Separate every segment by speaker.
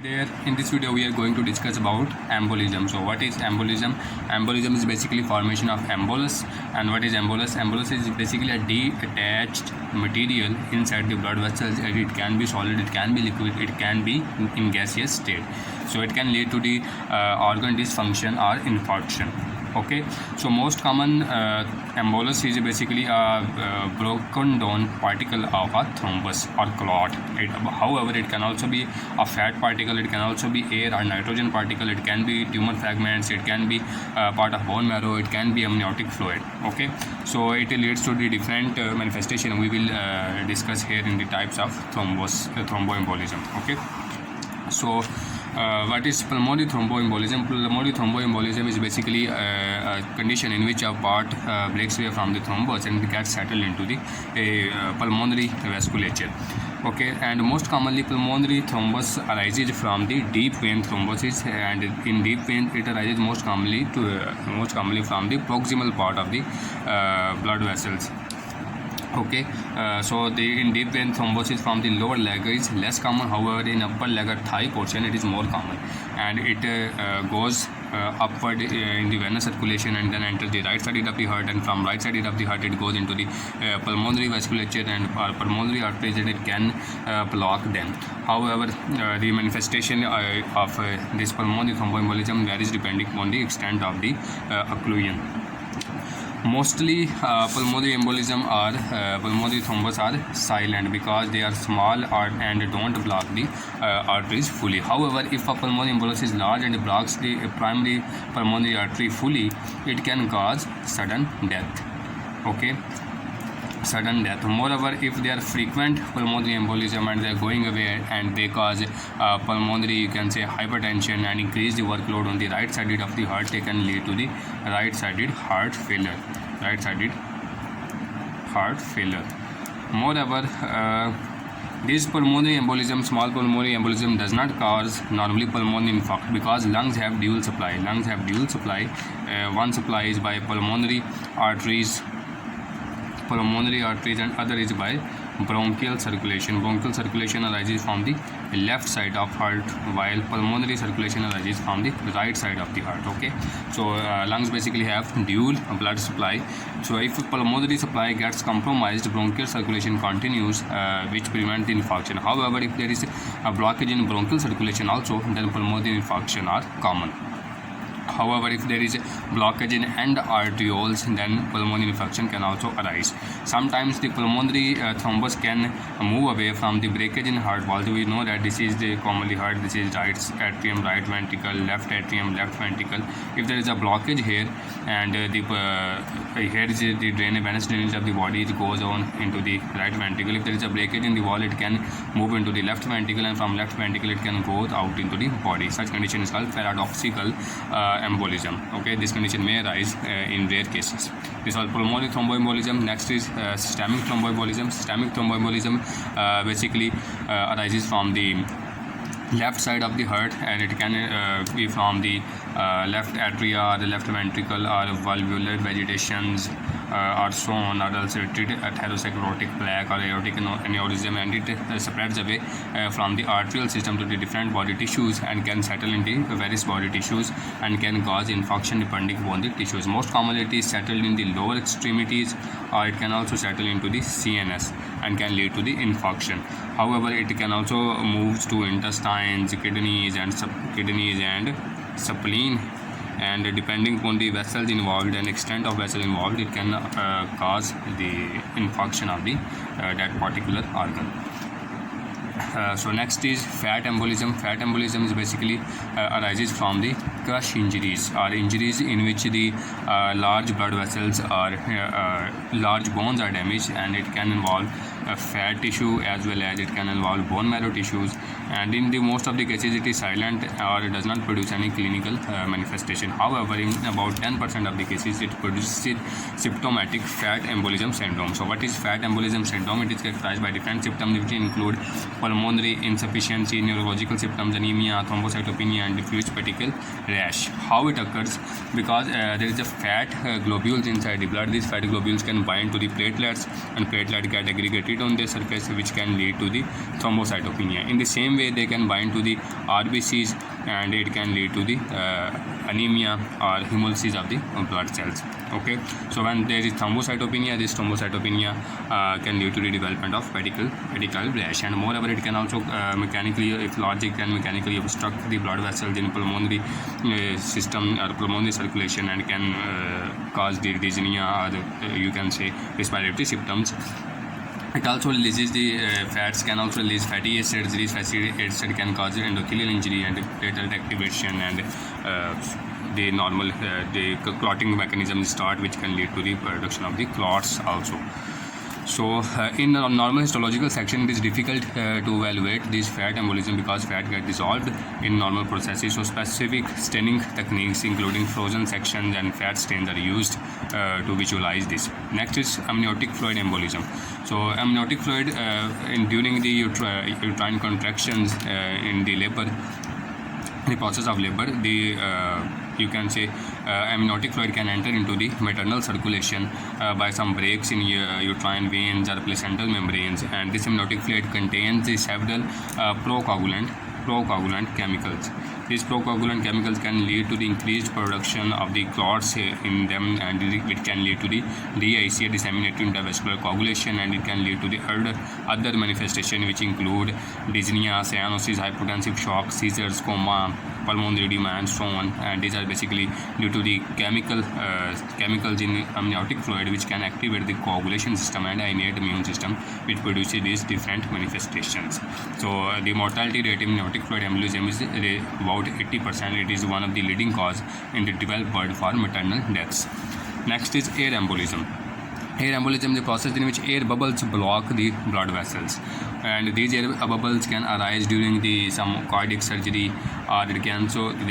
Speaker 1: There, in this video, we are going to discuss about embolism. So, what is embolism? Embolism is basically formation of embolus. And what is embolus? Embolus is basically a detached material inside the blood vessels. And it can be solid, it can be liquid, it can be in gaseous state. So, it can lead to the organ dysfunction or infarction. Okay, so most common embolus is basically a broken down particle of a thrombus or clot. However, it can also be a fat particle, it can also be air or nitrogen particle, it can be tumor fragments, it can be part of bone marrow, it can be amniotic fluid. Okay, so it leads to the different manifestation we will discuss here in the types of thromboembolism. Okay, so what is pulmonary thromboembolism? Pulmonary thromboembolism is basically a condition in which a part breaks away from the thrombus and gets settled into the pulmonary vasculature. Okay, and most commonly pulmonary thrombus arises from the deep vein thrombosis, and in deep vein it arises most commonly from the proximal part of the blood vessels. Okay, so in deep vein thrombosis from the lower leg is less common. However, in upper leg or thigh portion it is more common, and it goes upward in the venous circulation and then enters the right side of the heart, and from right side of the heart it goes into the pulmonary vasculature and pulmonary arteries, and it can block them. However, the manifestation of this pulmonary thromboembolism varies depending on the extent of the occlusion. Mostly pulmonary embolism or pulmonary thrombus are silent because they are small and don't block the arteries fully. However, if a pulmonary embolus is large and blocks the primary pulmonary artery fully, it can cause sudden death. Okay, sudden death. Moreover, if they are frequent pulmonary embolism and they are going away and they cause pulmonary, you can say, hypertension and increase the workload on the right side of the heart, they can lead to the right-sided heart failure. Moreover, this pulmonary embolism, small pulmonary embolism, does not cause normally pulmonary infarction because lungs have dual supply. One supply is by pulmonary arteries and other is by bronchial circulation. Bronchial circulation arises from the left side of heart, while pulmonary circulation arises from the right side of the heart. Okay, so lungs basically have dual blood supply. So if pulmonary supply gets compromised, bronchial circulation continues, which prevents the infarction. However, if there is a blockage in bronchial circulation also, then pulmonary infarction are common. However, if there is a blockage in end arterioles, then pulmonary infarction can also arise. Sometimes the pulmonary thrombus can move away from the breakage in heart wall. We know that this is the commonly heard, this is right atrium, right ventricle, left atrium, left ventricle. If there is a blockage here and here is the venous drainage of the body, it goes on into the right ventricle. If there is a breakage in the wall, it can move into the left ventricle, and from left ventricle it can go out into the body. Such condition is called paradoxical embolism. Okay, this condition may arise in rare cases. This is all pulmonary thromboembolism. Next is systemic thromboembolism. Systemic thromboembolism basically arises from the left side of the heart, and it can be from the left atria, the left ventricle, or valvular vegetations, or so on, or ulcerated atherosclerotic plaque or aortic aneurysm, and it spreads away from the arterial system to the different body tissues and can settle in the various body tissues and can cause infarction depending upon the tissues. Most commonly it is settled in the lower extremities, or it can also settle into the CNS and can lead to the infarction. However, it can also move to intestines, kidneys and spleen, and depending upon the vessels involved and extent of vessel involved, it can cause the infarction of the that particular organ. So next is fat embolism. Fat embolism is basically arises from the crush injuries or injuries in which the large blood vessels or large bones are damaged, and it can involve fat tissue as well as it can involve bone marrow tissues, and in the most of the cases it is silent or it does not produce any clinical manifestation. However, in about 10% of the cases it produces symptomatic fat embolism syndrome. So what is fat embolism syndrome? It is characterized by different symptoms which include pulmonary insufficiency, neurological symptoms, anemia, thrombocytopenia, and diffuse petechial rash. How it occurs? Because there is a fat globules inside the blood. These fat globules can bind to the platelets, and platelets get aggregated on their surface, which can lead to the thrombocytopenia. In the same way, way they can bind to the RBCs, and it can lead to the anemia or hemolysis of the blood cells. Okay, so when there is thrombocytopenia, this thrombocytopenia can lead to the development of pedicle rash, and moreover it can also mechanically, if logic, can mechanically obstruct the blood vessels in pulmonary system or pulmonary circulation, and can cause the dyspnea or you can say respiratory symptoms. It also releases the fats, can also release fatty acids. These fatty acids can cause endothelial injury and platelet activation, and the normal the clotting mechanism start, which can lead to the production of the clots also. So in a normal histological section, it is difficult to evaluate this fat embolism because fat get dissolved in normal processes. So specific staining techniques including frozen sections and fat stains are used to visualize this. Next is amniotic fluid embolism. So amniotic fluid during the uterine contractions in the labor, in the process of labor, the you can say amniotic fluid can enter into the maternal circulation by some breaks in uterine veins or placental membranes, and this amniotic fluid contains the several procoagulant chemicals. These procoagulant chemicals can lead to the increased production of the clots in them, and it can lead to the DIC, disseminated intravascular coagulation, and it can lead to the other manifestation, which include dyspnea, cyanosis, hypotensive shock, seizures, coma, pulmonary edema, and so on. And these are basically due to the chemicals in amniotic fluid, which can activate the coagulation system and innate immune system, which produces these different manifestations. So the mortality rate in amniotic fluid embolism is about 80%. It is one of the leading cause in the developed world for maternal deaths. Next is air embolism. Air embolism is a process in which air bubbles block the blood vessels, and these air bubbles can arise during some cardiac surgery, or they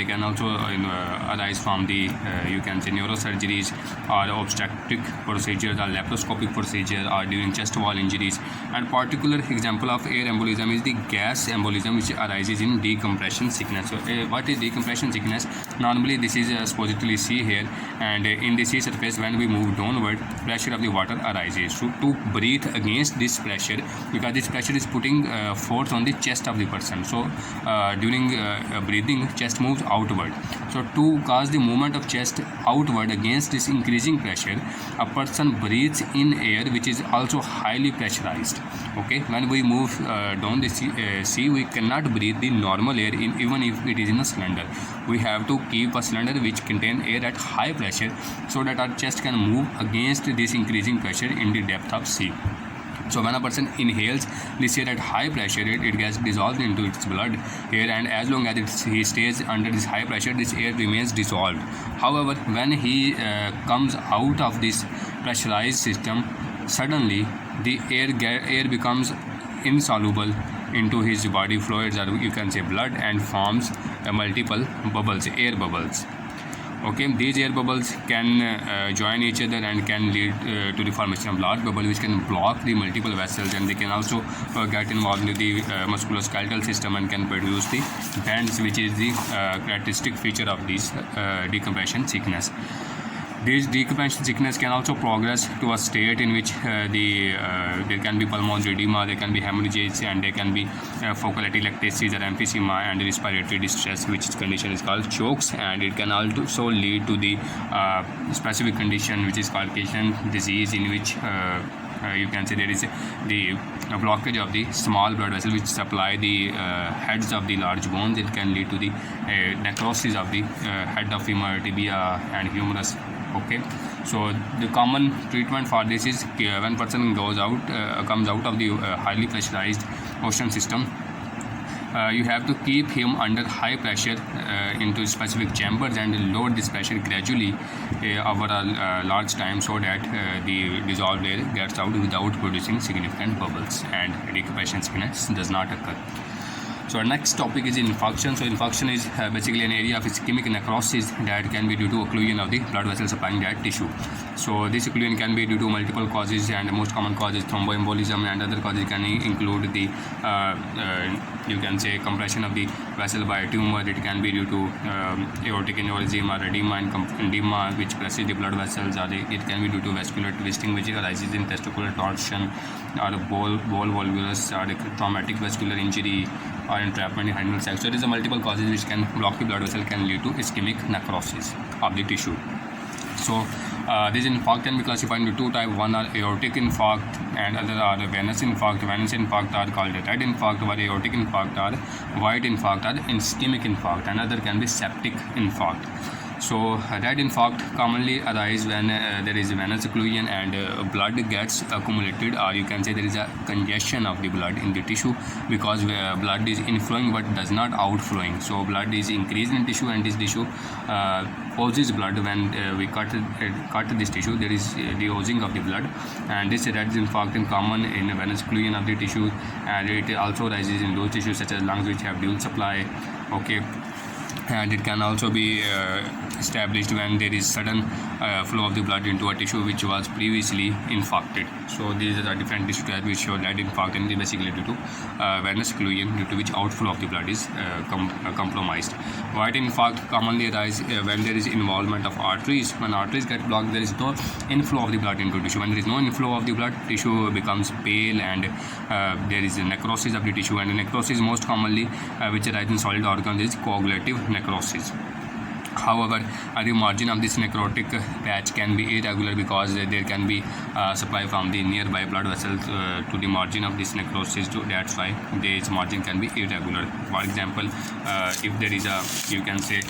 Speaker 1: can also arise from the you can say neurosurgeries or obstetric procedures or laparoscopic procedure, or during chest wall injuries. And particular example of air embolism is the gas embolism, which arises in decompression sickness. So what is decompression sickness? Normally this is supposedly sea here, and in the sea surface, when we move downward, pressure of the water arises. So to breathe against this pressure, because this pressure is putting force on the chest of the person, so during breathing, chest moves outward. So to cause the movement of chest outward against this increasing pressure, a person breathes in air which is also highly pressurized. Okay, when we move down the sea, we cannot breathe the normal air in, even if it is in a cylinder. We have to keep a cylinder which contains air at high pressure, so that our chest can move against this increasing pressure in the depth of sea. So when a person inhales this air at high pressure, it gets dissolved into its blood here, and as long as he stays under this high pressure, this air remains dissolved. However, when he comes out of this pressurized system, suddenly the air becomes insoluble into his body fluids, or you can say blood, and forms multiple bubbles, air bubbles. Okay, these air bubbles can join each other and can lead to the formation of large bubble, which can block the multiple vessels, and they can also get involved in the musculoskeletal system and can produce the bends, which is the characteristic feature of this decompression sickness. This decompression sickness can also progress to a state in which there can be pulmonary edema, there can be hemorrhages, and there can be focal atelectasis or emphysema and respiratory distress, which condition is called chokes. And it can also lead to the specific condition which is called Cajun disease, in which you can say there is the blockage of the small blood vessel which supply the heads of the large bones. It can lead to the necrosis of the head of femur, tibia, and humerus. Okay, so the common treatment for this is when person comes out of the highly pressurized ocean system, you have to keep him under high pressure into specific chambers and lower this pressure gradually over a large time, so that the dissolved air gets out without producing significant bubbles and decompression sickness does not occur. So our next topic is infarction. So infarction is basically an area of ischemic necrosis that can be due to occlusion of the blood vessel supplying that tissue. So this occlusion can be due to multiple causes, and the most common cause is thromboembolism, and other causes can include the you can say compression of the vessel by a tumor. It can be due to aortic aneurysm or edema which presses the blood vessels, or it can be due to vascular twisting which arises in testicular torsion, or ball volvulus, or traumatic vascular injury, or entrapment in hymenal sac. So there is a multiple causes which can block the blood vessel, can lead to ischemic necrosis of the tissue. So this infarct can be classified into two types. One are aortic infarct and other are venous infarct. Venous infarct are called red infarct, while aortic infarct are white infarct or ischemic infarct. Another can be septic infarct. So red infarct commonly arise when there is venous occlusion and blood gets accumulated, or you can say there is a congestion of the blood in the tissue, because blood is inflowing but does not outflowing. So blood is increased in tissue, and this tissue oozes blood. When we cut this tissue, there is the oozing of the blood, and this red infarct is common in venous occlusion of the tissue, and it also arises in those tissues such as lungs which have dual supply. Okay. And it can also be established when there is sudden flow of the blood into a tissue which was previously infarcted. So these are different tissue types which show red infarct, and basically due to venous occlusion, due to which outflow of the blood is compromised. White infarct commonly arises when there is involvement of arteries. When arteries get blocked, there is no inflow of the blood into tissue. When there is no inflow of the blood, tissue becomes pale, and there is a necrosis of the tissue. And the necrosis most commonly which arises in solid organs is coagulative necrosis. However, the margin of this necrotic patch can be irregular, because there can be supply from the nearby blood vessels to the margin of this necrosis. That's why this margin can be irregular. For example, if there is a, you can say,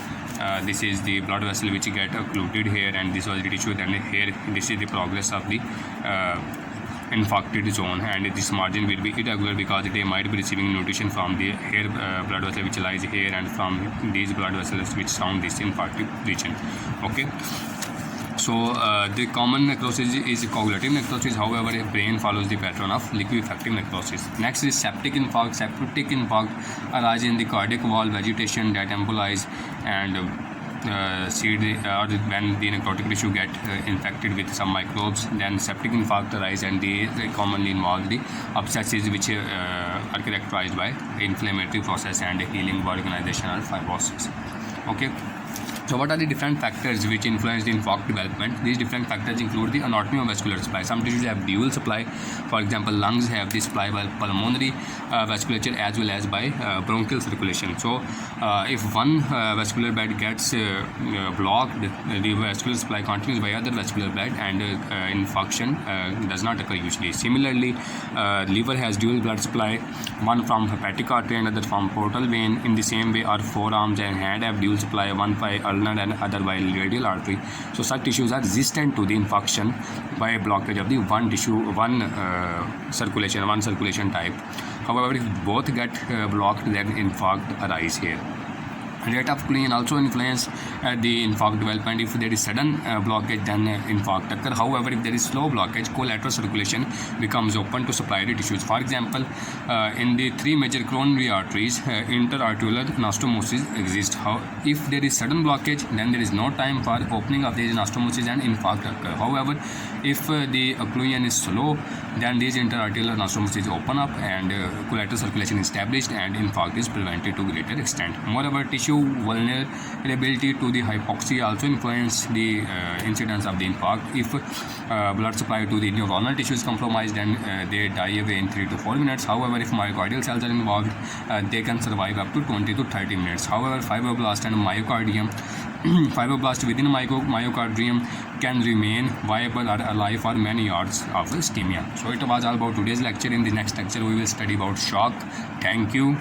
Speaker 1: this is the blood vessel which get occluded here, and this was the tissue, then here this is the progress of the infarcted zone, and this margin will be irregular because they might be receiving nutrition from the hair blood vessel which lies here, and from these blood vessels which surround this infarcted region. Okay. So the common necrosis is coagulative necrosis. However, the brain follows the pattern of liquefactive necrosis. Next is septic infarct. Septic infarct arises in the cardiac wall vegetation that embolize and seed, or when the necrotic tissue get infected with some microbes, then septic infarct arise, and they commonly involve the abscesses which are characterized by inflammatory process and healing by organization or fibrosis. Okay. So what are the different factors which influence the infarct development? These different factors include the anatomy of vascular supply. Some tissues have dual supply. For example, lungs have the supply by pulmonary vasculature as well as by bronchial circulation. So if one vascular bed gets blocked, the vascular supply continues by other vascular bed, and infarction does not occur usually. Similarly, liver has dual blood supply, one from hepatic artery and other from portal vein. In the same way, our forearms and hand have dual supply, one by ulnar and other by radial artery. So such tissues are resistant to the infarction by blockage of the one circulation type. However, if both get blocked, then infarct arise here. Rate of occlusion also influence the infarct development. If there is sudden blockage, then infarct occur. However, if there is slow blockage, collateral circulation becomes open to supply the tissues. For example, in the three major coronary arteries, interarterial anastomosis exists. If there is sudden blockage, then there is no time for opening of these anastomosis and infarct occur. However, if the occlusion is slow, then these interarterial anastomosis open up, and collateral circulation is established, and infarct is prevented to greater extent. Moreover, tissue vulnerability to the hypoxia also influence the incidence of the infarct. If blood supply to the neuronal tissue is compromised, then they die away in 3 to 4 minutes. However, if myocardial cells are involved, they can survive up to 20 to 30 minutes. However, fibroblast and myocardium fibroblast within myocardium can remain viable or alive for many years of ischemia. So it was all about today's lecture. In the next lecture, we will study about shock. Thank you.